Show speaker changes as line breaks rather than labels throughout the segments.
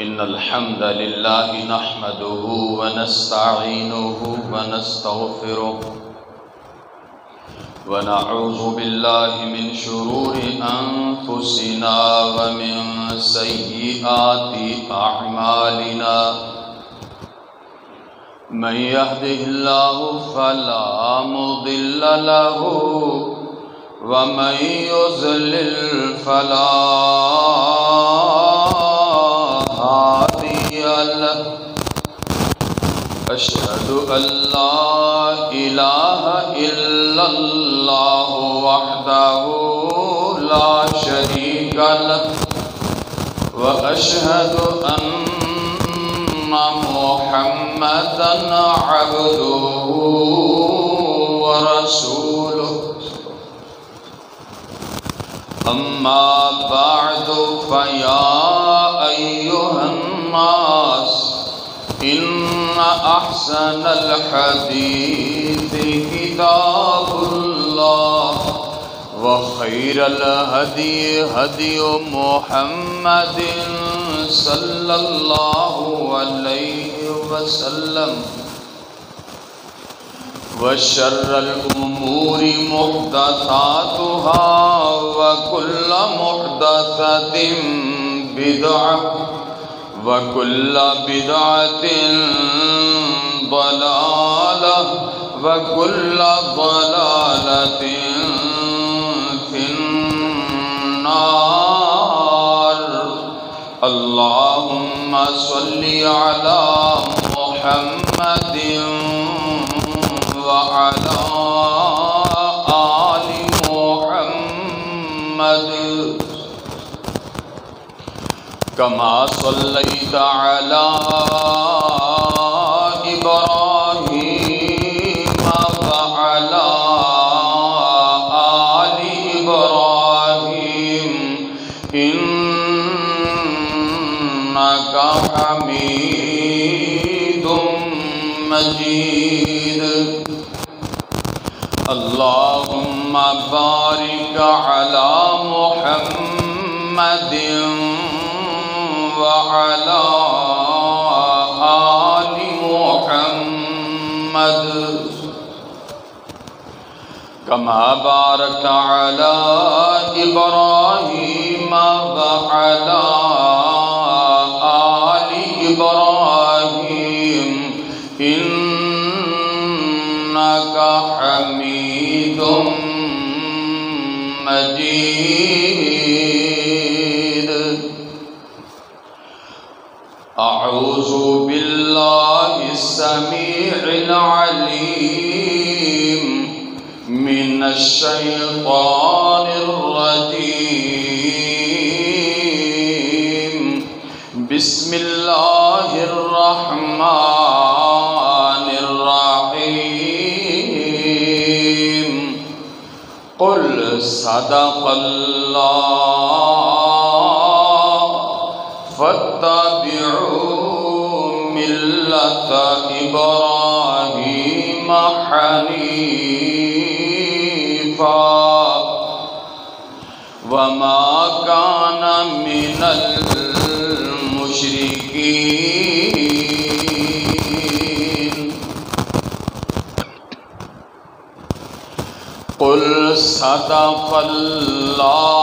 إن الحمد لله نحمده ونستعينه ونستغفره ونعوذ بالله من شرور أنفسنا ومن سيئات أعمالنا من يهده الله فلا مضل له ومن يضلل فلا هادي له أشهد أن لا إله إلا الله وحده لا شريك له وأشهد أن محمدًا عبده ورسوله أما بعد فيا أيها الناس إن أحسن الحديث كتاب الله وخير الهدي هدي محمد صلى الله عليه وسلم وشر الأمور محدثاتها وكل محدثة بدعة وكل بدعة ضلالة وكل ضلالة في النار اللهم صل على محمد وعلى آل محمد كما صليت على إبراهيم وعلى آل إبراهيم إنك حميد مجيد اللهم بارك على محمد وعلى آل محمد كما باركت على إبراهيم وعلى آل إبراهيم إنك حميد مجيد أعوذ بالله السميع العليم من الشيطان الرجيم بسم الله الرحمن الرحيم قل صدق الله فاتبعوا ملة إبراهيم حنيفا وما كان من المشركين قل صدق اللہ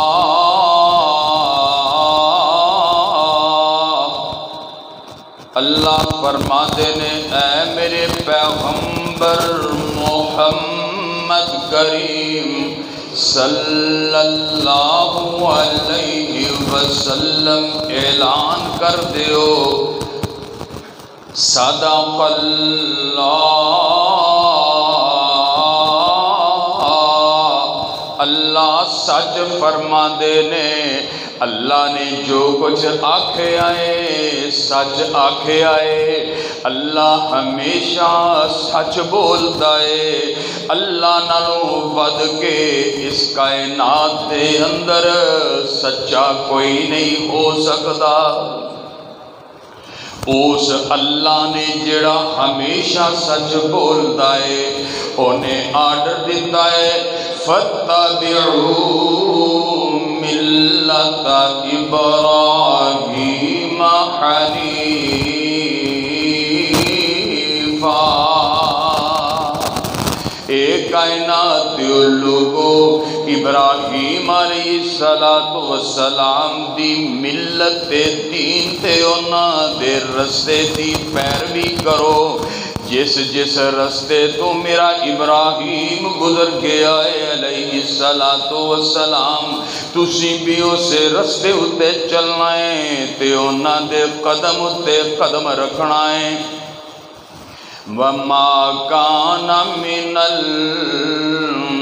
اللہ فرماتے نے اے میرے پیغمبر محمد کریم صلی اللہ علیہ وسلم اعلان کر دیو صدق اللہ سچ فرما دے نے اللہ نے جو کچھ آکھے آئے سچ آکھے آئے اللہ ہمیشہ سچ بولتا ہے اللہ نالوں ود کے اس کائنات دے اندر سچا کوئی نہیں ہو سکتا اس اللہ نے جڑا ہمیشہ سچ بولتا ہے انہیں آرڈر دیتا ہے فَاتَّبِعُوا مِلَّةَ إِبْرَاهِيمَ حنیفا۔ اے کائنات دیو لوگو، ابراہیم علیہ السلام دی ملت تے دین تے انہاں دے رستے دی پیروی کرو، جس جس رستے تو میرا ابراہیم گزر گیا ہے علیہ السلام، تسی بھی اسے رستے اتے چلنا ہے تے انہاں دے قدم اتے قدم رکھنا ہے۔ وَمَا كَانَ مِنَ الْمُشْرِكِينَ۔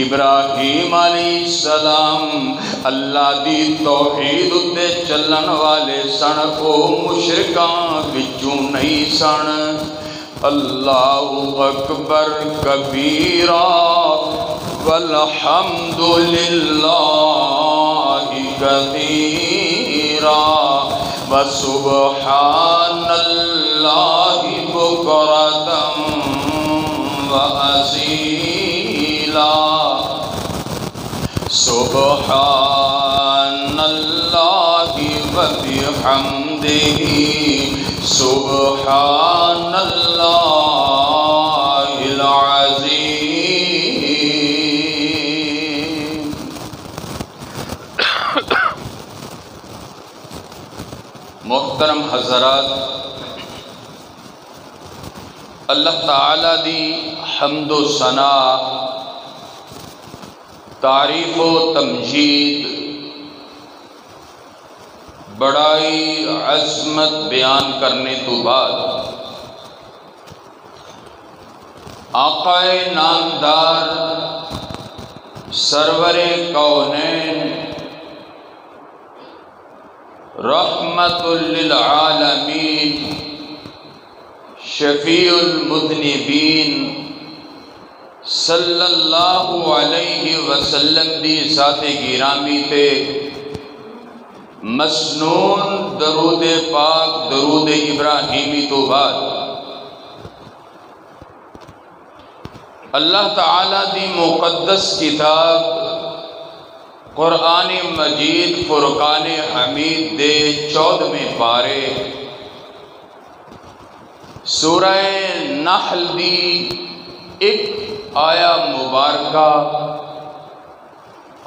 ابراہیم علیہ السلام اللہ دی توحید اتے چلن والے سن، او مشرکاں وچوں نہیں سن۔ اللہ اکبر کبیرا والحمد للہ کثیرا وسبحان اللہ بکرۃ وأصیلا۔ سبحان اللہ وبحمدہ سبحان اللہ العظیم۔ محترم حضرات، اللہ تعالیٰ دی حمد و ثنا، تعریف و تمجید، بڑائی عظمت بیان کرنے تو بعد آقا نامدار سرور کونین رحمت للعالمین شفیع المذنبین صلی اللہ علیہ وسلم دی ذات گرامی تے مسنون درود پاک درود ابراہیمی تو بعد اللہ تعالیٰ دی مقدس کتاب قرآن مجید فرقان حمید دے 14ویں پارے سورہ نحل دی ایک آیا مبارکہ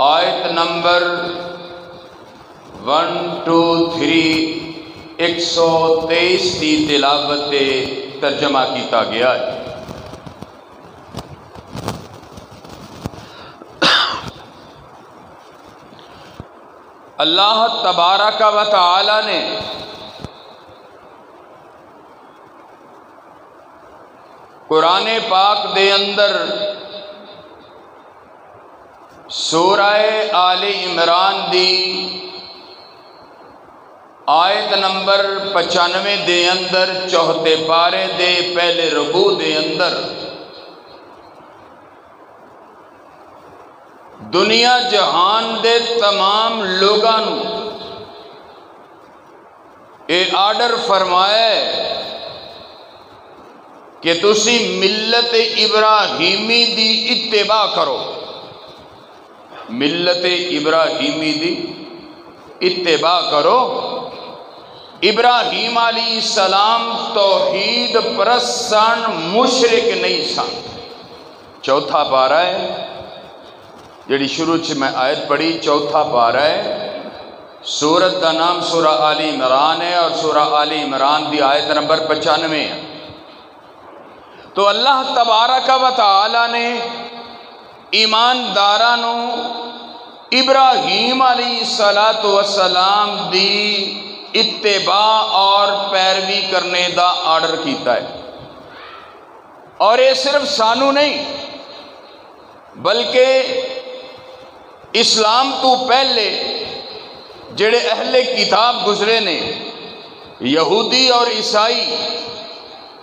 آیت نمبر 123 دی تلاوت ترجمہ کیتا گیا ہے۔ اللہ تبارک و تعالی نے قرآن پاک دے اندر سورہ آل عمران دی آیت نمبر 95 دے اندر چوتھے پارے دے پہلے رکوع دے اندر دنیا جہان دے تمام لوگاں نو اے آرڈر فرمایا ہے کہ تسی ملت ابراہیمی دی اتباع کرو، ملت ابراہیمی دی اتباع کرو۔ ابراہیم علیہ السلام توحید پرست سن، مشرک نہیں سن۔ چوتھا پارہ ہے جڑی شروع چ میں آیت پڑھی، چوتھا پارہ ہے، سورت کا نام سورہ آل عمران ہے اور سورہ آل عمران دی آیت نمبر 95 ہے۔ تو اللہ تبارک و تعالی نے ایماندارانو ابراہیم علیہ السلام دی اتباع اور پیروی کرنے دا آرڈر کیتا ہے، اور یہ صرف سانو نہیں بلکہ اسلام تو پہلے جڑے اہل کتاب گزرے نے، یہودی اور عیسائی،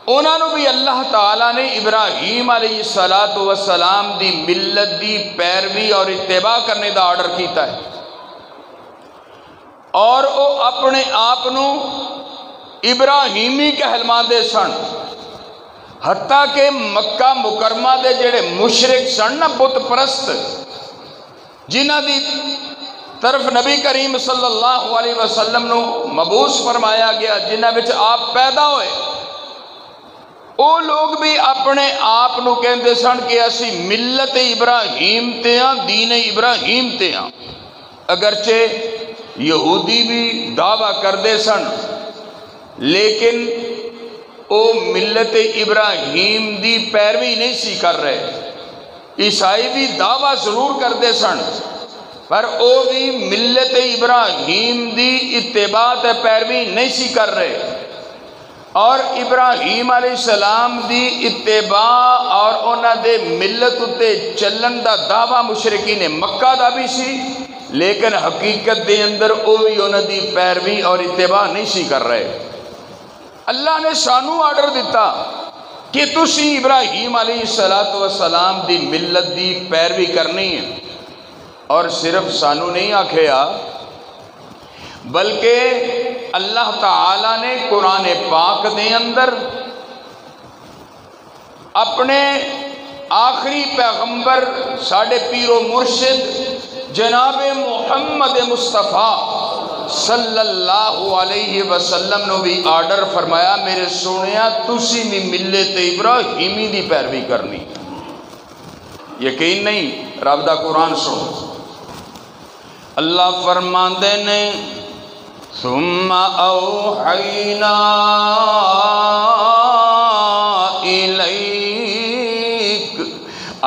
انہوں نے بھی اللہ تعالیٰ نے ابراہیم علیہ السلام دی ملت دی پیروی اور اتباع کرنے دا آرڈر کیتا ہے، اور وہ اپنے آپ نو ابراہیمی کہلما دے سن۔ حتیٰ کہ مکہ مکرمہ دے جڑے مشرک سن نا بت پرست، جنہ دی طرف نبی کریم صلی اللہ علیہ وسلم نو مبعوث فرمایا گیا، جنہ وچ آپ پیدا ہوئے، وہ لوگ بھی اپنے آپ نو کہندے سن کہ اسی ملت ابراہیم تے ہاں، دین ابراہیم تے ہاں۔ اگرچہ یہودی بھی دعویٰ کردے سن، لیکن وہ ملت ابراہیم دی پیروی نہیں سی کر رہے۔ عیسائی بھی دعویٰ ضرور کردے سن، پر وہ بھی ملت ابراہیم دی اتباع تے پیروی نہیں سی کر رہے۔ اور ابراہیم علیہ السلام دی اتباع اور انہاں دے ملت تے چلن دا دعویٰ مشرکین مکہ دا بھی سی، لیکن حقیقت دے اندر وہ بھی انہاں دی پیروی اور اتباع نہیں سی کر رہے۔ اللہ نے سانو آرڈر دیتا کہ تسی ابراہیم علیہ السلام دی ملت دی پیروی کرنی ہے، اور صرف سانو نہیں آکھیا بلکہ اللہ تعالیٰ نے قرآن پاک دے اندر اپنے آخری پیغمبر ساڈے پیر و مرشد جناب محمد مصطفیٰ صلی اللہ علیہ وسلم نے بھی آرڈر فرمایا، میرے سونیا تسی بھی ملت ابراہیمی دی پیروی کرنی۔ یقین نہیں؟ رب دا قرآن سنو، اللہ فرماندے نے ثم اوحینا الیک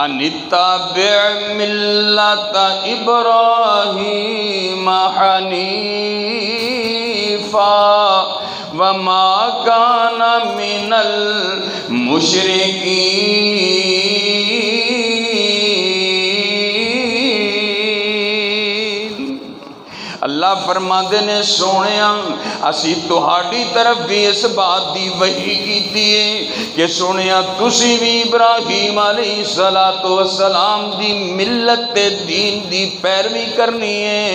ان اتبع ملت ابراہیم حنیفا وما کان من المشرکین۔ اللہ فرماندے نے سونیاں اسی تہاڈی طرف بھی اس بات دی وحی کیتی ہے کہ سونیاں تسی بھی ابراہیم علیہ السلام دی ملت تے دین دی پیروی کرنی ہے۔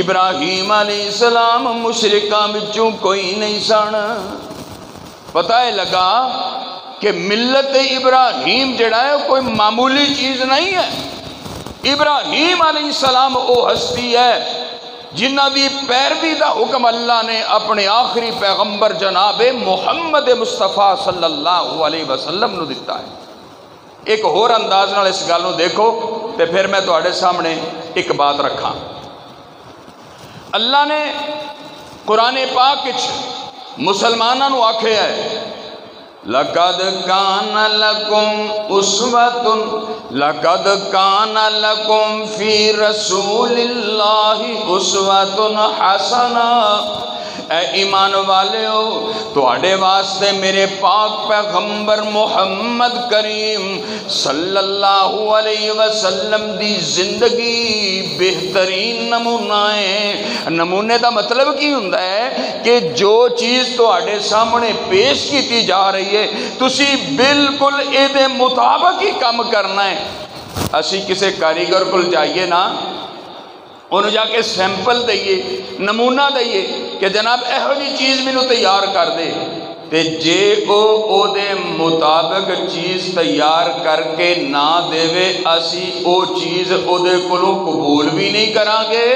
ابراہیم علیہ السلام مشرکاں وچوں کوئی نہیں سن۔ پتہ ہے لگا کہ ملت ابراہیم جڑا ہے کوئی معمولی چیز نہیں ہے۔ ابراہیم علیہ السلام وہ ہستی ہے جنہ دی پیروی دا حکم اللہ نے اپنے آخری پیغمبر جناب محمد مصطفیٰ صلی اللہ علیہ وسلم نو دیتا ہے۔ ایک اور انداز نال اس گل نو دیکھو تے پھر میں تواڈے سامنے ایک بات رکھاں۔ اللہ نے قرآن پاک وچ مسلماناں نو آکھیا ہے لَقَدْ كَانَ لَكُمْ فِي رَسُولِ اللَّهِ أُسْوَةٌ حَسَنَةٌ۔ اے ایمان والیو تواڈے واسطے میرے پاک پیغمبر محمد کریم صلی اللہ علیہ وسلم دی زندگی بہترین نمونہ ہے۔ نمونے دا مطلب کی ہوندا ہے کہ جو چیز تواڈے سامنے پیش کیتی جا رہی ہے تسی بالکل اے دے مطابق ہی کام کرنا ہے۔ اسی کسے کاریگر کول جائیے نا، انہوں جا کے سیمپل دئیے، نمونہ دئیے کہ جناب ایہو جی چیز مینوں تیار کر دے، تے جے او دے مطابق چیز تیار کر کے نہ دیوے اسی او چیز او دے کولوں قبول بھی نہیں کران گے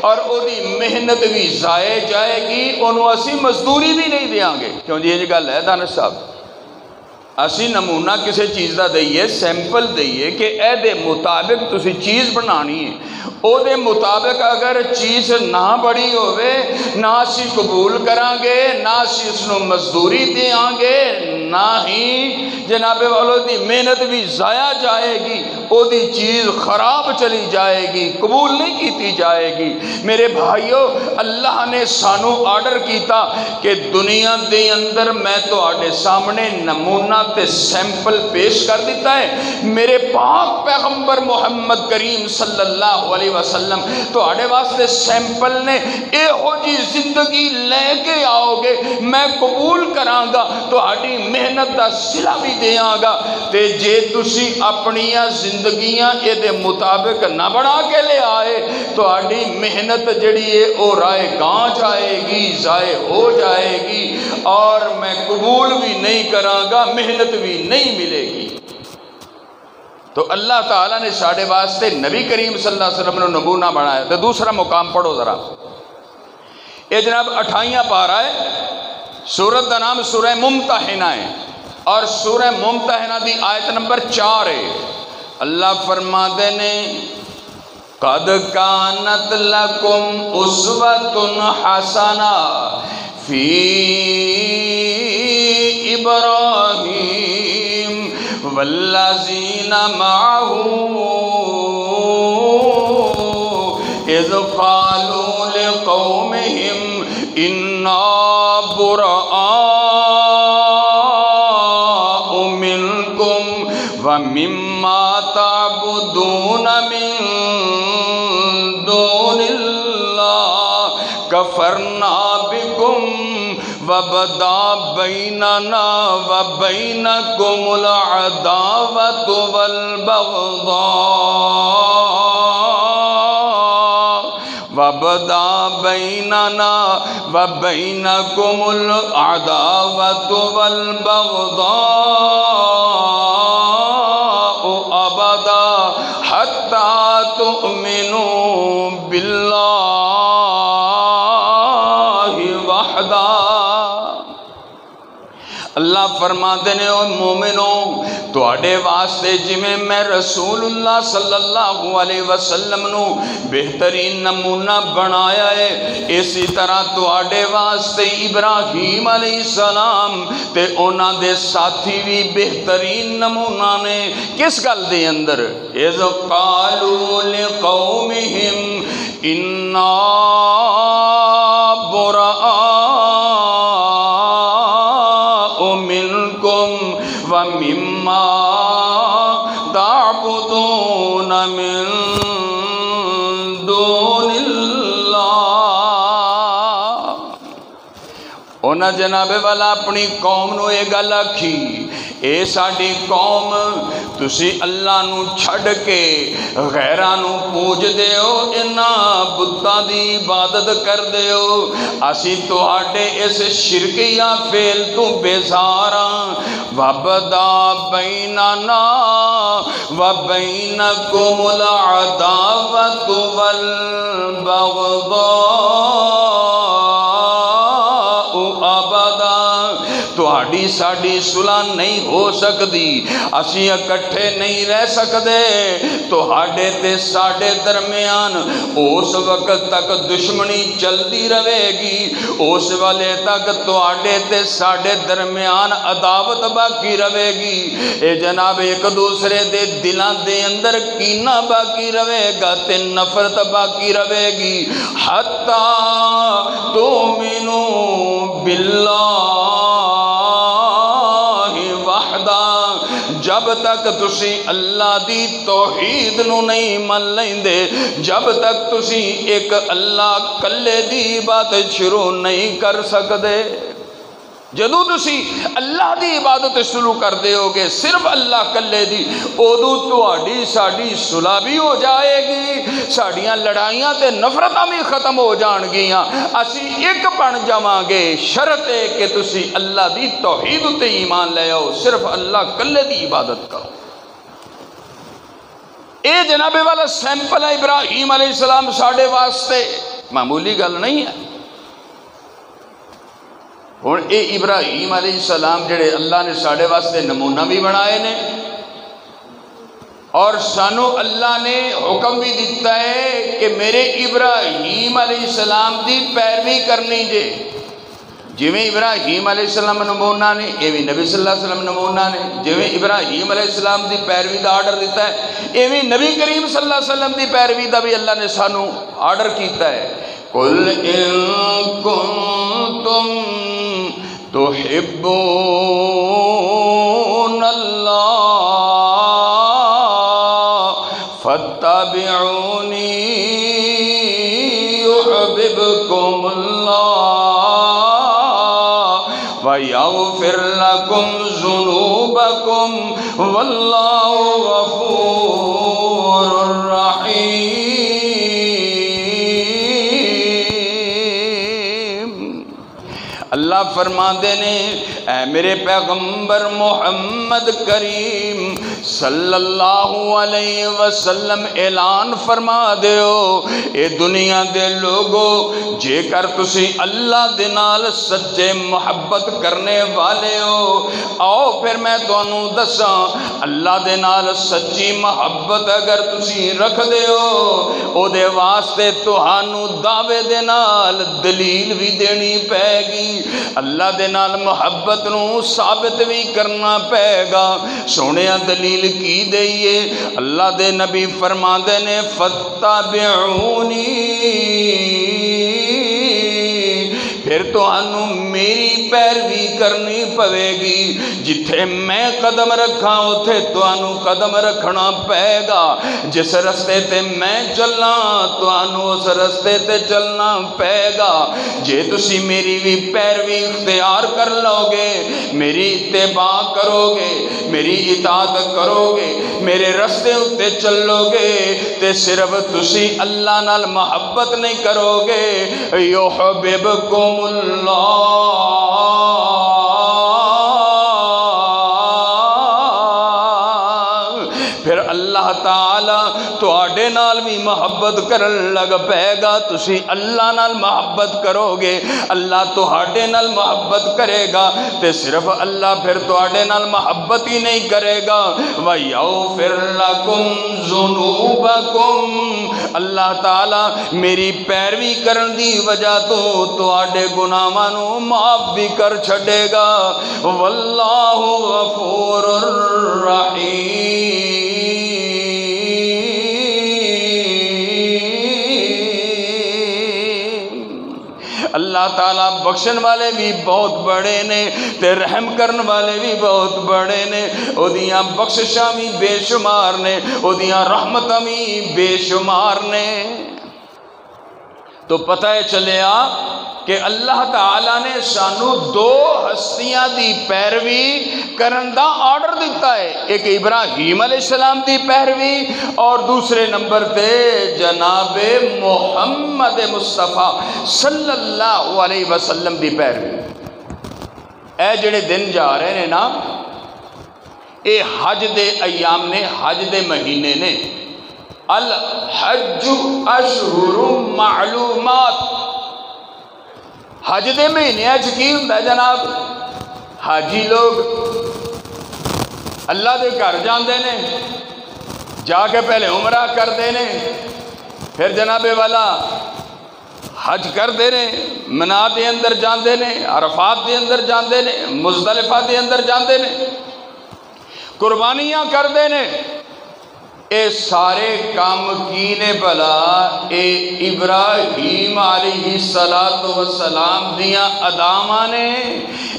اور او دی محنت بھی ضائع جائے گی، انہوں اسی مزدوری بھی نہیں دیاں گے۔ کیوں جی یہ گل ہے دانش صاحب؟ اسی نمونہ کسی چیز دا دئیے، سیمپل دئیے کہ اے دے مطابق تسی چیز بنانی ہے، او دے مطابق اگر چیز نہ بڑی ہوئے نہ اسی قبول کران گے، نہ اسی اس نو مزدوری دیاں گے، نہ ہی جناب والو دی محنت بھی ضائع جائے گی، او دی چیز خراب چلی جائے گی، قبول نہیں کیتی جائے گی۔ میرے بھائیو اللہ نے سانو آرڈر کیتا کہ دنیا دے اندر میں تو آڈے سامنے نمونہ تے سیمپل پیش کر دیتا ہے۔ میرے پاک پیغمبر محمد کریم صلی اللہ علیہ وسلم تواڈے واسطے سیمپل نے، یہو جی زندگی لے کے آؤ گے میں قبول کراں گا، تہاڈی محنت دا صلہ بھی دیاں گا۔ تے جے تسی اپنیاں زندگیاں اے دے مطابق نہ بنا کے لے آئے، تہاڈی محنت جڑی ہے او رائے گاں جائے گی، ضائع ہو جائے گی، اور میں قبول بھی نہیں کراں گا، محنت بھی نہیں ملے گی۔ تو اللہ تعالیٰ نے ساڑھے واسطے نبی کریم صلی اللہ علیہ وسلم نے نمونہ بنایا۔ تو دوسرا مقام پڑھو ذرا، یہ جناب 28 پارہ ہے، سورت دا نام سورہ ممتحنہ ہے، اور سورہ ممتحنہ دی آیت نمبر 4 ہے۔ اللہ فرماتے نے قد کانت لکم اسوۃ حسنہ فی ابراہیم والذین معہ اذ قالوا لقومہم انا براء منکم ومما تعبدون من دون اللہ کفرنا بکم وبدا بیننا وبینکم العداوۃ والبغضاء وبدا بیننا وبینکم العداوۃ والبغضاء ابدا حتی تؤمنوا باللہ وحدہ۔ اللہ فرماتے نے او مومنوں تواڈے واسطے جویں میں رسول اللہ صلی اللہ علیہ وسلم نو بہترین نمونہ بنایا ہے، اسی طرح تواڈے واسطے ابراہیم علیہ السلام تے انہاں دے ساتھی بھی بہترین نمونہ نے۔ کس گل دے اندر؟ اذ قالوا لقومہم انا براء منکم ومما تعبدون من دون اللہ۔ انہاں جناب والا اپنی قوم نو یہ گل آکھی، اے ساڈی قوم تسی اللہ نو چھڑ کے غیراں نو پوج دیو، انہاں بتاں دی عبادت کر دیو، اسی تہاڈے اس شرکیہ فعل تو بیزاراں۔ وبدا بیننا وبینکم العداوۃ والبغضاء ابدا۔ تہاڈی ساڈی صلح نہیں ہو سکتی، اسی اکٹھے نہیں رہ سکتے، تہاڈے تے ساڈے درمیان اس وقت تک دشمنی چلتی رہے گی، اس والے تک تہاڈے تے ساڈے درمیان عداوت باقی رہے گی، اے جناب ایک دوسرے دے دلاں دے اندر کینہ باقی رہے گا تے نفرت باقی رہے گی، حتی تؤمنوا باللہ وحدہ، جب تک تسی اللہ دی توحید نو نہیں من لیندے، جب تک تسی ایک اللہ کلے دی عبادت شروع نہیں کر سکدے۔ جدو تسی اللہ دی عبادت شروع کر دے ہوگے صرف اللہ کلے دی، ادو تہاڈی ساڈی صلح بھی ہو جائے گی، ساڈیاں لڑائیاں تے نفرتاں بھی ختم ہو جان گیاں، اسی ایک بن جاواں گے، شرط ہے کہ تسی اللہ دی توحید تے ایمان لے آؤ، صرف اللہ کلے دی عبادت کرو۔ اے جناب والا سیمپل ہے ابراہیم علیہ السلام ساڈے واسطے، معمولی گل نہیں ہے۔ ہن اے ابراہیم علیہ السلام جڑے اللہ نے ساڈے واسطے نمونہ بھی بنائے نے، اور سانو اللہ نے حکم بھی دیتا ہے کہ میرے ابراہیم علیہ السلام دی پیروی کرنی جے۔ جویں ابراہیم علیہ السلام نمونہ نے، ایویں نبی صلی اللہ علیہ وسلم نمونہ نے، جویں ابراہیم علیہ السلام دی پیروی دا آرڈر دیتا ہے، ایویں نبی کریم صلی اللہ علیہ وسلم دی پیروی دا بھی اللہ نے سانو آرڈر کیتا ہے۔ قل ان کنتم تحبون اللہ فاتبعونی یحببکم اللہ ویغفر لکم ذنوبکم واللہ غفور رحیم۔ اللہ فرما دینے اے میرے پیغمبر محمد کریم صلی اللہ علیہ وسلم اعلان فرما دیو اے دنیا دے لوگو جے کر تسی اللہ دے نال سچے محبت کرنے والے ہو آؤ پھر میں تانوں دساں اللہ دے نال سچی محبت اگر تسی رکھ دے ہو او دے واسطے تہانوں دعوے دے نال دلیل بھی دینی پے گی اللہ دے نال محبت نو ثابت بھی کرنا پے گا سونیا دلیل کی دئیے اللہ دے نبی فرما دینے فاتبعونی پھر تو انہوں میری پیروی کرنی پوے گی جتھے میں قدم رکھا اتھے تو انہوں قدم رکھنا پے گا جس رستے تے میں چلنا تو انہوں اس رستے تے چلنا پے گا جے تسی میری بھی پیروی اختیار کر لو گے میری اتباع کرو گے میری اطاعت کرو گے میرے رستے اتے چلو گے تے صرف تسی اللہ نال محبت نہیں کرو گے یحببکم اللہ پھر اللہ تعالی تو آڈے نال بھی محبت کرن لگ پے گا تسی اللہ نال محبت کرو گے اللہ تو آڈے نال محبت کرے گا تے صرف اللہ پھر تو آڈے نال محبت ہی نہیں کرے گا وَيَغْفِرْ لَكُمْ ذُنُوبَكُمْ اللہ تعالیٰ میری پیروی کرن دی وجہ تو آڈے گناہاں نو معاف بھی کر چھڑے گا واللہ غفور الرحیم اللہ تعالیٰ بخشن والے بھی بہت بڑے نے تے رحم کرن والے بھی بہت بڑے نے او دیاں بخششاں بھی بے شمار نے او دیاں رحمتاں بھی بے شمار نے تو پتہ چلیا کہ اللہ تعالیٰ نے سانو دو ہستیاں دی پیروی کرن دا آرڈر دیتا ہے ایک ابراہیم علیہ السلام دی پیروی اور دوسرے نمبر تے جناب محمد مصطفیٰ صلی اللہ علیہ وسلم دی پیروی اے جڑے دن جا رہے ہیں نا اے حج دے ایام نے حج دے مہینے نے الحج اشہر معلومات حج دے مہینے کی ہوتا ہے جناب حاجی لوگ اللہ دے گھر جاندے نے جا کے پہلے عمرہ کر دینے پھر جناب والا حج کر دینے منا دے اندر جاندے نے عرفات دے اندر جاندے نے مزدلفہ دے اندر جاندے نے قربانیاں کر دینے اے سارے کام کینے بلا اے ابراہیم علیہ السلام دیاں ادامہ نے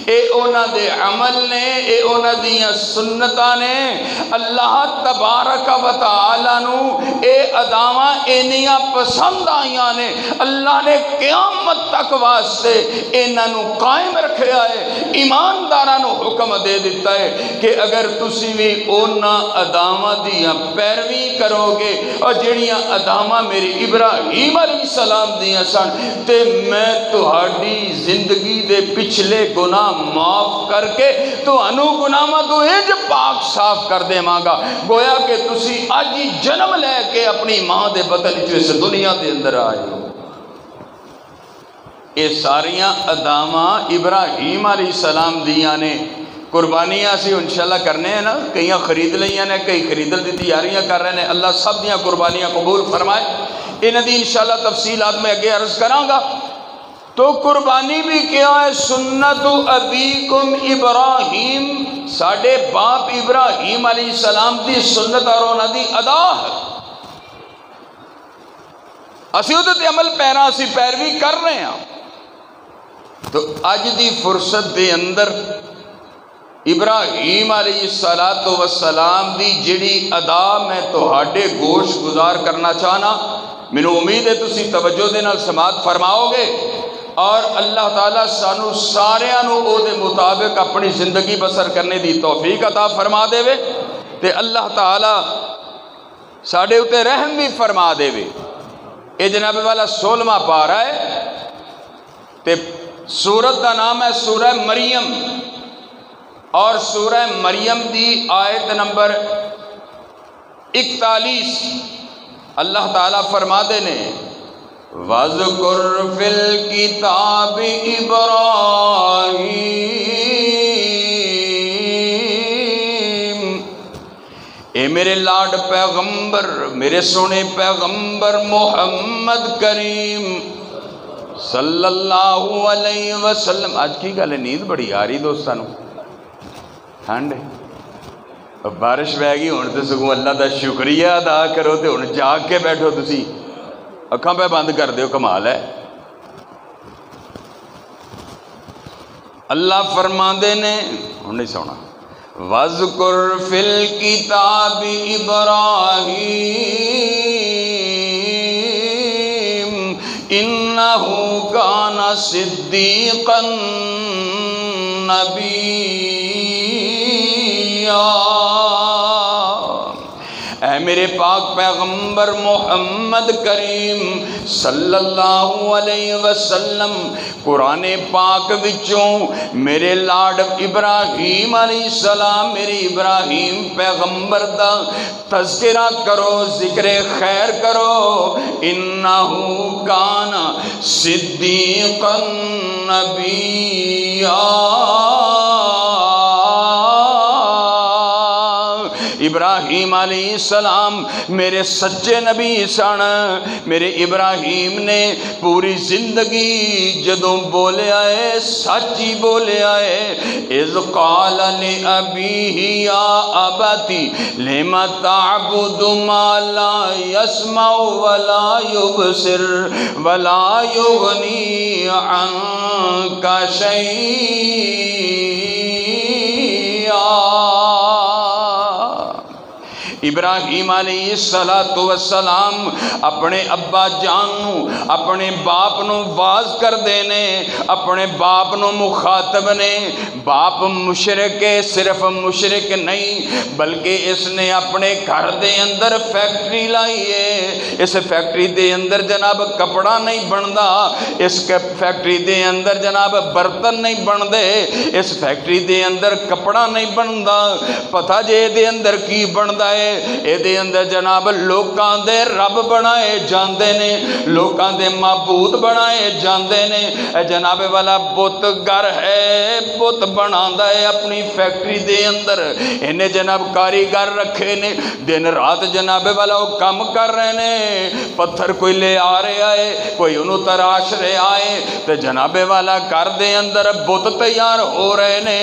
اے اونا دے عمل نے اے اونا دیاں سنتہ نے اللہ تبارک و تعالیٰ نو اے ادامہ انیاں پسند آئیاں نے اللہ نے قیامت تک واسطے انہاں نو قائم رکھے آئے ایمانداراں نو حکم دے دیتا ہے کہ اگر تسی بھی اونا ادامہ دیاں پیروی کرو گے اور جڑیاں ادامہ میری ابراہیم علیہ السلام دیاں سن تے میں تہاڈی زندگی دے پچھلے گناہ معاف کر کے تو انو گناہ تو انج پاک صاف کر دے مانگا گویا کہ تسی آج ہی جنم لے کے اپنی ماں دے بطن جو اس دنیا دے اندر آئے ہو یہ ساریاں ادامہ ابراہیم علیہ السلام دیاں نے قربانیاں سی انشاءاللہ کرنے ہیں نا کئیاں خرید لیاں نے کئی خریدل دی تیاریاں کر رہے ہیں اللہ سب دیاں قربانیاں قبول فرمائے انہیں دی انشاءاللہ تفصیلات میں اگے عرض کراں گا تو قربانی بھی کیا ہے سنت ابیکم ابراہیم ساڑھے باپ ابراہیم علیہ السلام دی سنت اور انہ دی ادا ہے اسی ادھے عمل پیرا اسی پیروی کر رہے ہیں تو اج دی فرصت دے اندر ابراہیم علیہ السلام دی جڑی ادا میں تہاڈے گوش گزار کرنا چاہنا، مینوں امید ہے تسی توجہ دے نال سماعت فرماؤ گے، اور اللہ تعالیٰ سانو ساریاں نو او دے مطابق اپنی زندگی بسر کرنے دی توفیق عطا فرما دے وے، تے اللہ تعالیٰ ساڈے اتے رحم بھی فرما دے وے۔ اے جناب والا 16واں پارہ ہے تے سورت دا نام ہے سورہ مریم، اور سورہ مریم دی آیت نمبر 41 اللہ تعالیٰ فرما دے نے وَاذْكُرْ فِي الْكِتَابِ إِبْرَاہِيمَ، اے میرے لاڈ پیغمبر، میرے سونے پیغمبر محمد کریم صلی اللہ علیہ وسلم۔ آج کی گل نیند بڑی آ رہی دوستانو، ٹھنڈ بارش بہ گئی ہوں تو سگوں اللہ دا شکریہ ادا کرو، تے ہوں جاگ کے بیٹھو تسی اکھاں پہ بند کر دیو، کمال ہے۔ اللہ فرماندے نے ہوں نہیں سونا وَاذْكُرْ فِي الْكِتَابِ إِبْرَاہِيمَ إِنَّهُ كَانَ صِدِّيقًا نَبِيًّا۔ اے میرے پاک پیغمبر محمد کریم صلی اللہ علیہ وسلم، قرآن پاک وچوں میرے لاڈ ابراہیم علیہ السلام، میرے ابراہیم پیغمبر دا تذکرہ کرو، ذکر خیر کرو۔ انہو کان صدیقا نبیّا، ابراہیم علیہ السلام میرے سچے نبی سن۔ میرے ابراہیم نے پوری زندگی جدوں بولے آئے سچ ہی بولے آئے۔ اذ قال لأبیہ یا ابتی لم تعبد ما لا يسمع ولا يبصر ولا يغنی عنک شیئا۔ ابراہیم علیہ السلام اپنے ابا جان نو، اپنے باپ نو واز کر دینے، اپنے باپ نو مخاطب نے۔ باپ مشرک ہے، صرف مشرک نہیں بلکہ اس نے اپنے گھر دے اندر فیکٹری لائی ہے۔ اس فیکٹری دے اندر جناب کپڑا نہیں بندا، اس فیکٹری دے اندر جناب برتن نہیں بندے، اس فیکٹری دے اندر کپڑا نہیں بندا۔ پتہ جے دے اندر کی بندا ہے؟ اے دے اندر جناب لوکاں دے رب بنائے جاندے نے، لوکاں دے معبود بنائے جاندے نے۔ اے جناب والا بت گر ہے، بت بناندا ہے اپنی فیکٹری دے اندر۔ انہیں جناب کاریگر رکھے نے، دن رات جناب والا وہ کام کر رہے نے۔ پتھر کوئی لے آ رہے آئے، کوئی انہوں تراش رہے آئے، تو جناب والا کر دے اندر بت تیار ہو رہے نے۔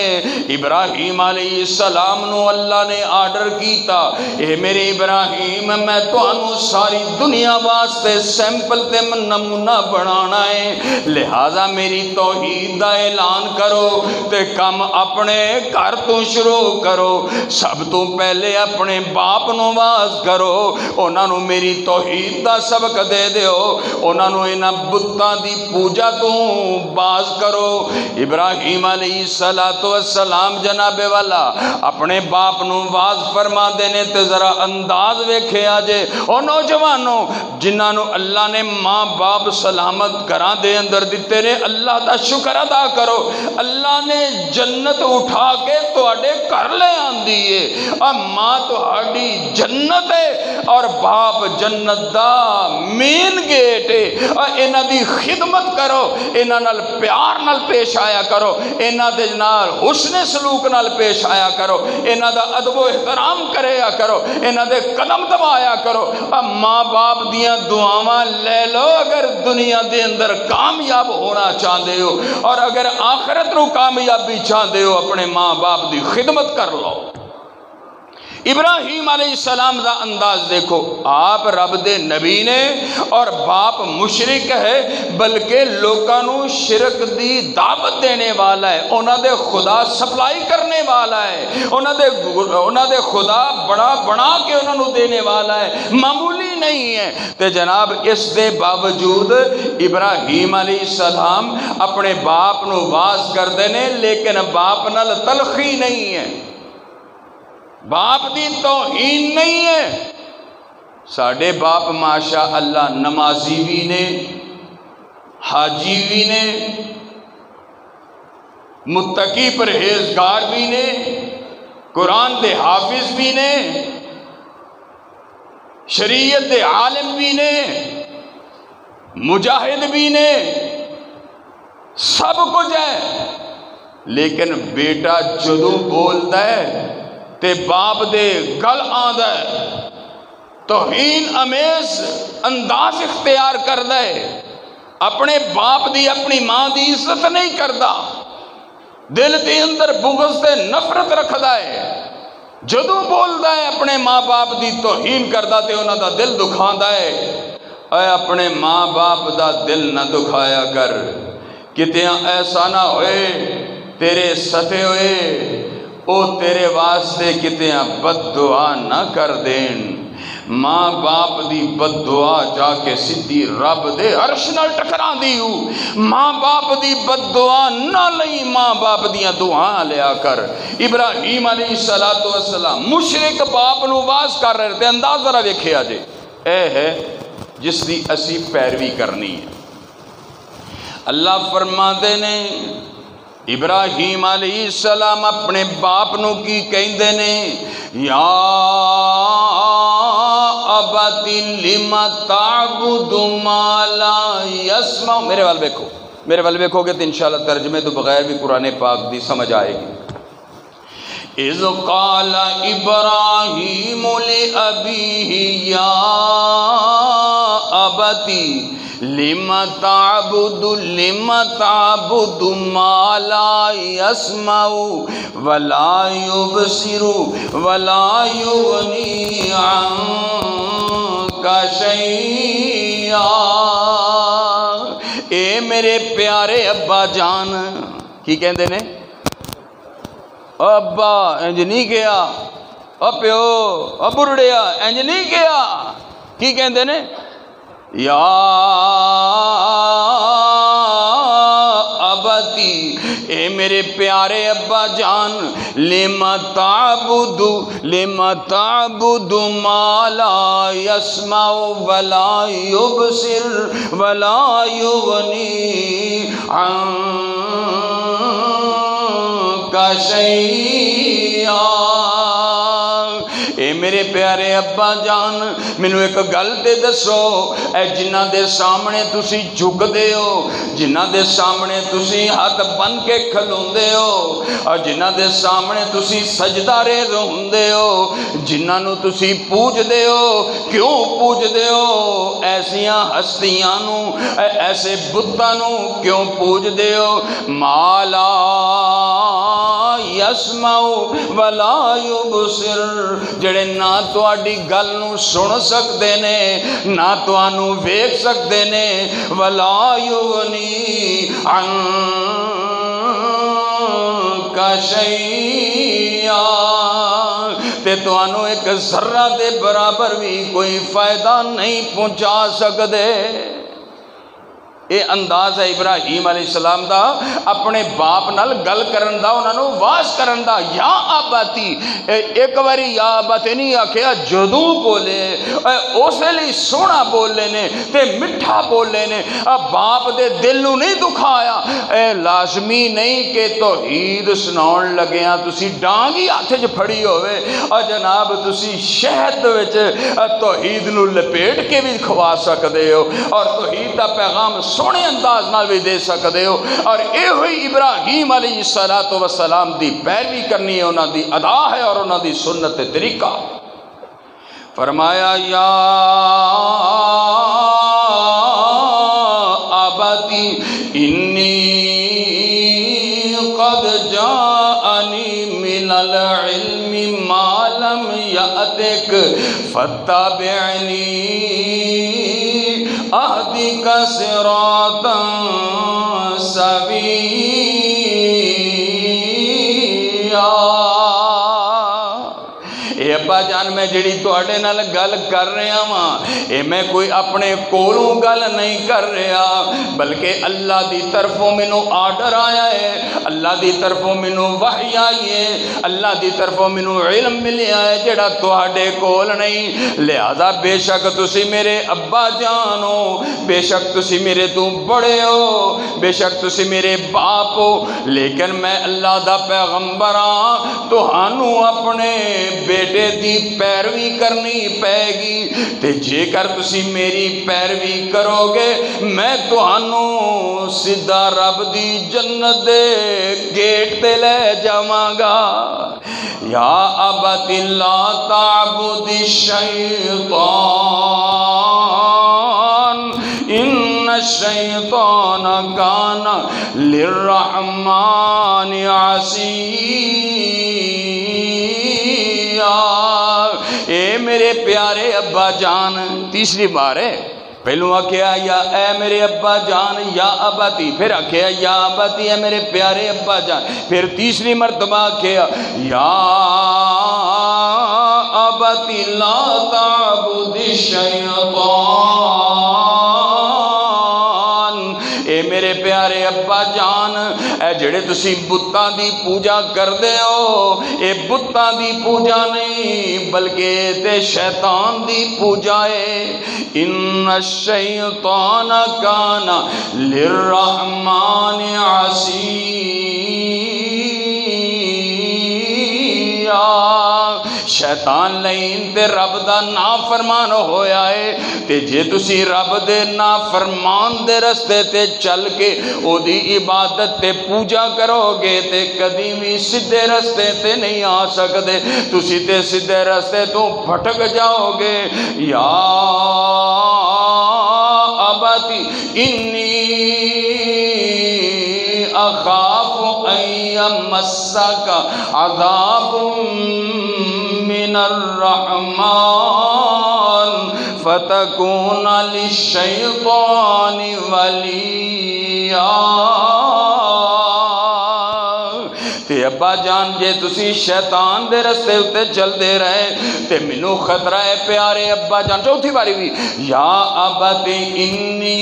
ابراہیم علیہ السلام نو اللہ نے آرڈر کیتا، اے میرے ابراہیم میں تانوں ساری دنیا واسطے سیمپل تے نمونہ بنانا ہے، لہذا میری توحید دا اعلان کرو تے کم اپنے گھر تو شروع کرو۔ سب تو پہلے اپنے باپ نو واز کرو، انہاں نو میری توحید دا سبق دے دیو، انہاں نو انہاں بتاں دی پوجا تو باز کرو۔ ابراہیم علیہ السلام جناب والا اپنے باپ نو واز فرما دینے تے ذرا انداز ویکھے آجے۔ او نوجوانوں جنہاں نو اللہ نے ماں باپ سلامت گھراں دے اندر دیتے نے، اللہ دا شکر ادا کرو۔ اللہ نے جنت اٹھا کے تواڈے گھر لے آندی ہے، اور ماں تہاڈی جنت ہے اور باپ جنت دا مین گیٹ ہے۔ اور انہاں دی خدمت کرو، انہاں نال پیار نال پیش آیا کرو، انہاں دے نال حسن سلوک نال پیش آیا کرو، انہاں دا ادب و احترام کریا کرو، انہاں دے قدم دبایا کرو۔ ماں باپ دیاں دعاواں لے لو اگر دنیا دے اندر کامیاب ہونا چاہتے ہو، اور اگر آخرت نو کامیابی چاہتے ہو اپنے ماں باپ دی خدمت کر لو۔ ابراہیم علیہ السلام دا انداز دیکھو، آپ رب دے نبی نے اور باپ مشرک ہے، بلکہ لوکاں نو شرک دی دعوت دینے والا ہے، انہاں دے خدا سپلائی کرنے والا ہے، انہاں دے خدا بنا کے انہاں نو دینے والا ہے، معمولی نہیں ہے۔ تے جناب اس دے باوجود ابراہیم علیہ السلام اپنے باپ نو واز کردے نے، لیکن باپ نال تلخی نہیں ہے، باپ دی توہین نہیں ہے۔ ساڈے باپ ماشاء اللہ نمازی بھی نے، حاجی بھی نے، متقی پرہیزگار بھی نے، قرآن دے حافظ بھی نے، شریعت دے عالم بھی نے، مجاہد بھی نے، سب کچھ ہے، لیکن بیٹا جدوں بولدا ہے تے باپ دے گل آندا ہے، توہین امیز انداز اختیار کردا ہے، اپنے باپ دی اپنی ماں دی عزت نہیں کردا، دل دے اندر بغض تے نفرت رکھدا ہے، جدوں بولدا ہے اپنے ماں باپ دی توہین کردا تے انہاں دا دل دکھاندا ہے۔ اے اپنے ماں باپ دا دل نہ دکھایا کر، کتیاں ایسا نہ ہوئے تیرے ستے ہوئے او تیرے واسطے کتیاں بد دعا نہ کر دین۔ ماں باپ دی بد دعا جا کے سدھی رب دے عرش نال ٹکران دی ہو، ماں باپ دی بد دعا نہ لئی، ماں باپ دیاں دعا لیا کر۔ ابراہیم علیہ السلام مشرک باپ نو واز کر رہے تھے، انداز ذرا ویکھیا جے، اے ہے جس دی اسی پیروی کرنی ہے۔ اللہ فرماندے نے ابراہیم علیہ السلام اپنے باپ نو کی کہندے نے، یا ابتی لم تعبد ما لا یسمع، میرے وال دیکھو گے تو انشاءاللہ ترجمے تو بغیر بھی قرآن پاک دی سمجھ آئے گی۔ اذ قال ابراہیم لأبیہ یا ابتی لم تعبد ما لا يسمع ولا يبصر ولا يغني عنك شيئا۔ اے میرے پیارے ابا جان، کی کہندے نے؟ ابا انج نہیں کیا، او پیو او بڑھڑیا انج نہیں کیا، کی کہندے نے؟ یا ابتی، اے میرے پیارے ابا جان، لم تعبد ما لا يسمع ولا يبصر ولا يغني عنك شيئا۔ اے میرے پیارے ابا جان، مینو ایک گل تے دسو، اے جنہ دے سامنے تسی جھک دے ہو، جنہ دے سامنے تسی ہاتھ بن کے کھلوندے ہو، اور جنہ دے سامنے تسی سجدہ ریز ہوندے ہو، جنہ نو تسی پوج دے ہو، کیوں پوج دے ہو؟ ایسیاں ہستیاں نو، ایسے بتاں نو کیوں پوج دے ہو؟ ما لا یسمع ولا یبصر، جڑے نہ تواڈی گل نو سن سکدے نے، نہ تانوں ویکھ سکدے نے، ولا یغنی عنک شیئا، تے تانوں ایک ذرہ دے برابر بھی کوئی فائدہ نہیں پہنچا سکدے۔ یہ انداز ہے ابراہیم علیہ السلام دا اپنے باپ نال گل کرن دا، انہاں نو واز کرن دا۔ یا آباتی، ایک باری یا آباتی نہیں آکھیا، جدوں بولے اسے لئی سونا بولے نے تے مٹھا بولے نے، باپ دے دل نو نہیں دکھایا۔ اے لازمی نہیں کہ توحید سناؤن لگیاں تسی ڈانگ ہی ہاتھ وچ پھڑی ہوئے اور جناب تسی شہد وچ توحید نو لپیٹ کے بھی کھوا سکدے ہو، اور توحید دا پیغام سونے انداز نال بھی دے سکتے ہو، اور اے ہوئی ابراہیم علیہ السلام دی پیروی کرنی ہے، انہاں دی ادا ہے اور انہاں دی سنت طریقہ۔ فرمایا یا ابتی انی قد جاءنی من العلم ما لم دیکھ فَاتَّبِعْنِي أَهْدِكَ صِرَاطًا سَوِيًّا۔ اے ابا جان میں جڑی تواڈے نال گل کر رہا ہاں اے میں کوئی اپنے کولوں گل نہیں کر رہا بلکہ اللہ دی طرفوں مینوں آرڈر آیا ہے، اللہ دی طرفوں مینوں وحی آئی ہے، اللہ دی طرفوں مینوں علم ملیا ہے جڑا تواڈے کول نہیں۔ لہذا بے شک تسی میرے ابا جان ہو، بے شک تسی میرے تو بڑے ہو، بے شک تسی میرے باپ ہو، لیکن میں اللہ دا پیغمبر ہاں، تہانوں اپنے بیٹے دی پیروی کرنی پے گی تے جے کر تسی میری پیروی کرو گے میں تہانوں سیدھا رب دی جنت دے گیٹ تے لے جاواں گا۔ یا ابت لا تعبد الشیطان ان الشیطان کان للرحمن عصیا۔ اے میرے پیارے ابا جان، تیسری بار ہے، پہلو آکھیا یا اے میرے ابا جان یا اباتی، پھر آکھیا یا اباتی اے میرے پیارے ابا جان، پھر تیسری مرتبہ آکھیا یا اباتی لا تعبد الشیطان۔ اے میرے پیارے ابا جان، اے جڑے تسی بتاں دی پوجا کردے ہو، اے بتاں دی پوجا نہیں بلکہ تے شیطان دی پوجا ہے۔ ان الشیطان کان للرحمن عصیا۔ شیطان لئین تے رب دا نافرمان ہویا ہے تے جے تسی رب دے نافرمان دے رستے تے چل کے او دی عبادت تے پوجا کرو گے تے کدی بھی سیدھے رستے تے نہیں آ سکدے، تسی تے سیدھے رستے تو پھٹک جاؤ گے۔ یا اباتی انی اخاف ان یمسک عذاب من الرحمن فتکون للشیطان ولیا۔ تے ابا جان جے تسی شیطان دے رستے اتے چل دے رہے تے منو خطرہ ہے پیارے ابا جان۔ چوتھی باری بھی یا اباتی انی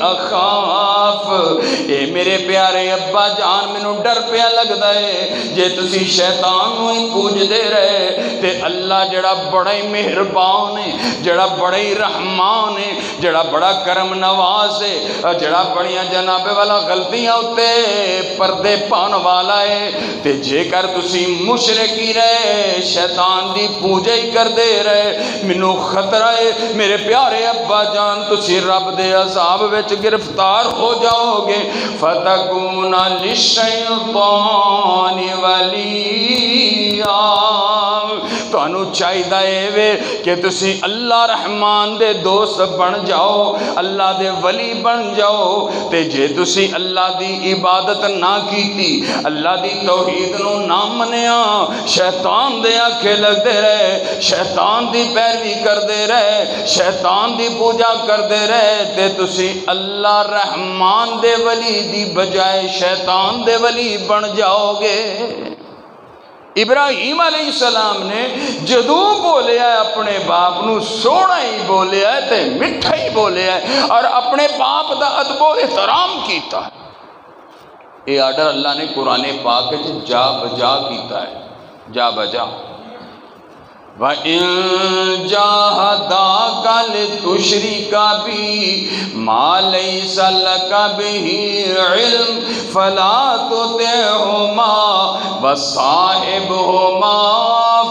اخاف، اے میرے پیارے ابا جان منو ڈر پیا لگدا ہے جے تسی شیطان نو ہی پوج دے رہے تے اللہ جڑا بڑا ہی مہربان ہے، جڑا بڑا ہی رحمان ہے، جڑا بڑا کرم نواز ہے، جڑا بڑیاں جناب والا غلطیاں اتے پردے پان والا ہے تے جے کر تسی مشرکی رہے شیطان دی پوجا ہی کر دے رہے منو خطرہ ہے میرے پیارے ابا جان تسی رب دے عذاب وچ گرفتار ہو جاؤ گے۔ فتکون للشیطان ولیا۔ تانوں چاہیے وے کہ تسی اللہ رحمان دے دوست بن جاؤ، اللہ دے ولی بن جاؤ تے جے تسی اللہ دی عبادت نہ کیتی، اللہ دی توحید نو نہ منیا، شیطان دے آکھے لگ دے رہے، شیطان دی پیروی کر دے رہے، شیطان دی پوجا کر دے رہے تے تسی اللہ رحمان دے ولی دی بجائے شیطان دے ولی بن جاؤ گے۔ ابراہیم علیہ السلام نے جدو بولیا ہے اپنے باپ نو سونا ہی بولیا ہے تے مٹھا ہی بولیا ہے اور اپنے باپ دا ادب و احترام کیتا ہے۔ یہ آرڈر اللہ نے قرآن پاک جا بجا کیتا ہے، جا بجا۔ وَإِن جَاهَدَاكَ لِتُشْرِكَ بِي مَا لَيْسَ لَكَ بِهِ عِلْمٌ فَلَا تُطِعْهُمَا وَصَاحِبْهُمَا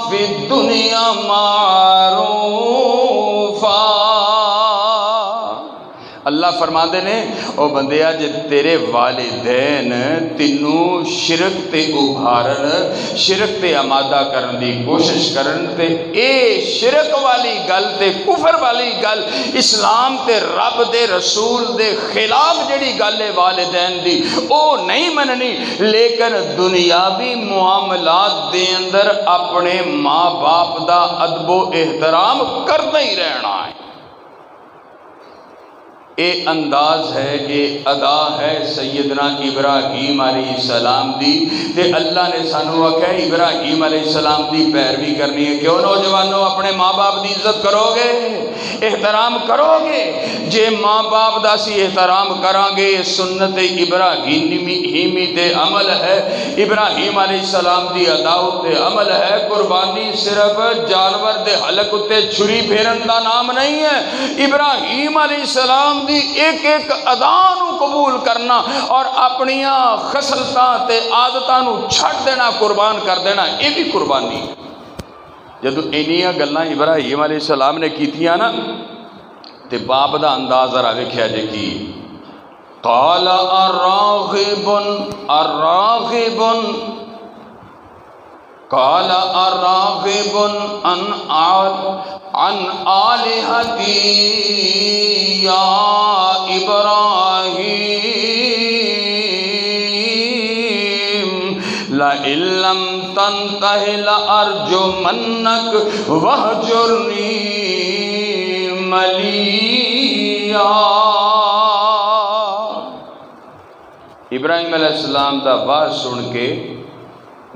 فِي الدُّنْيَا مَعْرُوفًا۔ اللہ فرماندے نے او بندیا جے تیرے والدین تینوں شرک تے ابھارن، شرک تے آمادہ کرن دی کوشش کرن تے اے شرک والی گل تے کفر والی گل اسلام تے رب دے رسول دے خلاف جڑی گل ہے والدین دی او نہیں مننی، لیکن دنیاوی معاملات دے اندر اپنے ماں باپ دا ادب و احترام کرتا ہی رہنا ہے۔ اے انداز ہے، اے ادا ہے سیدنا ابراہیم علیہ السلام دی، تے اللہ نے سانو آکھیا ابراہیم علیہ السلام دی پیروی کرنی ہے۔ کیوں نوجوانوں اپنے ماں باپ دی عزت کرو گے، احترام کرو گے؟ جے ماں باپ دا سی احترام کران گے، سنت ابراہیمی تے عمل ہے، ابراہیم علیہ السلام دی ادا تے عمل ہے۔ قربانی صرف جانور دے حلق تے چھری پھیرن دا نام نہیں ہے، ابراہیم علیہ السلام دی ایک ایک ادا نو قبول کرنا اور اپنیاں خصلتاں تے عادتاں نو چھڈ دینا، قربان کر دینا، یہ بھی قربانی ہے۔ جدو اینیاں گلاں ابراہیم علیہ السلام نے کیتیاں نا تے باپ دا انداز ذرا ویکھیا جے کی، قال اراغب قال اراغب عن آلہتی یا ابراہیم لئن لم تنتہ لأرجمنک وہجرنی ملیا۔ ابراہیم علیہ السلام دا باز سن کے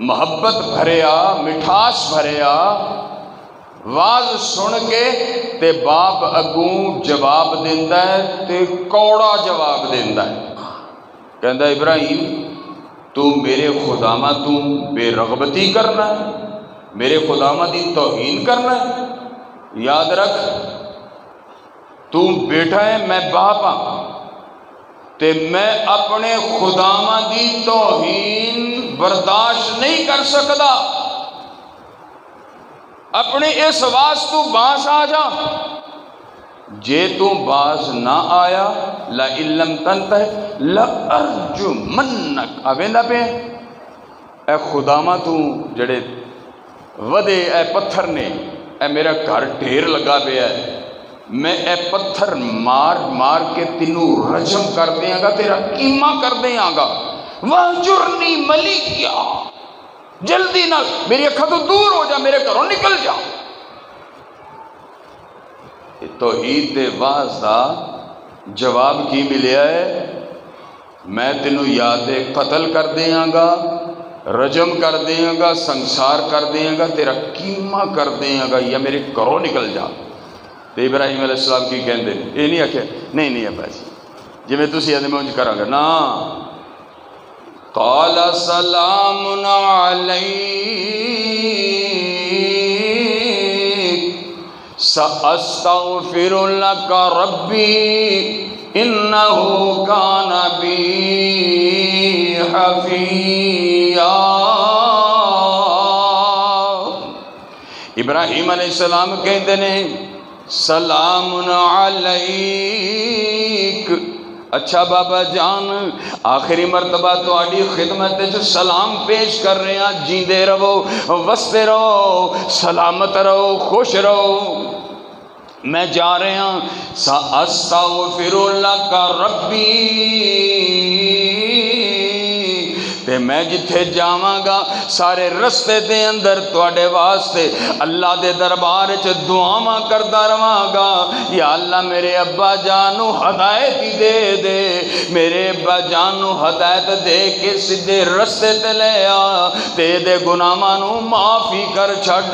محبت بھریا، مٹھاس بھریا واز سن کے تے باپ اگوں جواب دیندا ہے تے کوڑا جواب دیندا ہے، کہندا ابراہیم تو میرے خداواں تو بے رغبتی کرنا ہے، میرے خداواں دی توہین کرنا ہے؟ یاد رکھ تو بیٹا ہے، میں باپ ہاں تے میں اپنے خداواں دی توہین برداشت نہیں کر سکدا، اپنے اس واس تو باس آ جا، جے تو باس نہ آیا لئن لم تنتہ لأرجمنک، آویندا پہ اے خداواں تو جڑے ودے اے پتھر نے، اے میرا گھر ڈھیر لگا پہ ہے، میں اے پتھر مار مار کے تینوں رجم کر دیاں گا، تیرا قیمہ کر دیاں گا، وَحْجُرْنِي مَلِيًّا، جلدی نہ میری اکھا تو دور ہو جا، میرے گھروں نکل جا۔ توحید دے واز دا جواب کی ملیا ہے، میں تینوں یاد قتل کر دیاں گا، رجم کر دیاں گا، سنسار کر دیاں گا، تیرا قیمہ کر دیاں گا، یا میرے گھروں نکل جا۔ تو ابراہیم علیہ السلام کی کہندے یہ نہیں آکھے نہیں ہے بھائی جی میں تسی آدھے میں انج کراں گا نا، قال سلام علیک سأستغفر لك ربی انہ کان بی حفیا۔ ابراہیم علیہ السلام کہتے ہیں سلام علیک، اچھا بابا جان آخری مرتبہ تہاڈی خدمت وچ سلام پیش کر رہے ہیں، جیندے رہو، وستے رہو، سلامت رہو، خوش رہو، میں جا رہے ہاں سأستغفر لک ربی، تے میں جتھے جاواں گا سارے رستے دے اندر تواڈے واسطے اللہ دے دربار وچ دعاواں کردا رہواں گا، یا اللہ میرے ابا جان نو ہدایت ہی دے دے، میرے ابا جان نو ہدایت دے کے سیدھے رستے تے لے آ، تے دے گناہاں نو معافی کر چھڈ،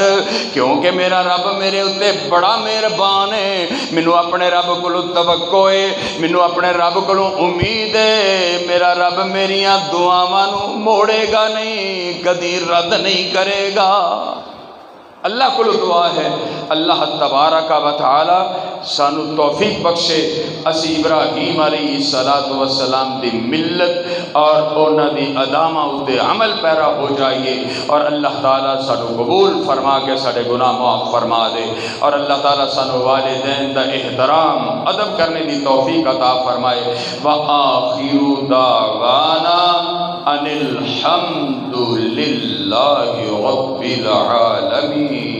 کیونکہ میرا رب میرے اُتے بڑا مہربان ہے، مینوں اپنے رب کولوں توقع ہے، مینوں اپنے رب کولوں امید ہے، میرا رب میریاں دعاواں نو موڑے گا نہیں، کدی رد نہیں کرے گا۔ اللہ کو دعا ہے اللہ تبارک و تعالی سانو توفیق بخشے اسی ابراہیم علیہ السلام دی ملت اور انہاں دی ادامہ اتے عمل پیرا ہو جائیے، اور اللہ تعالیٰ سانو قبول فرما کے ساڑے گناہ معاف فرما دے، اور اللہ تعالیٰ سانو والدین دا احترام ادب کرنے دی توفیق عطا فرمائے۔ وآخر دعوانا ان الحمد للہ رب العالمین۔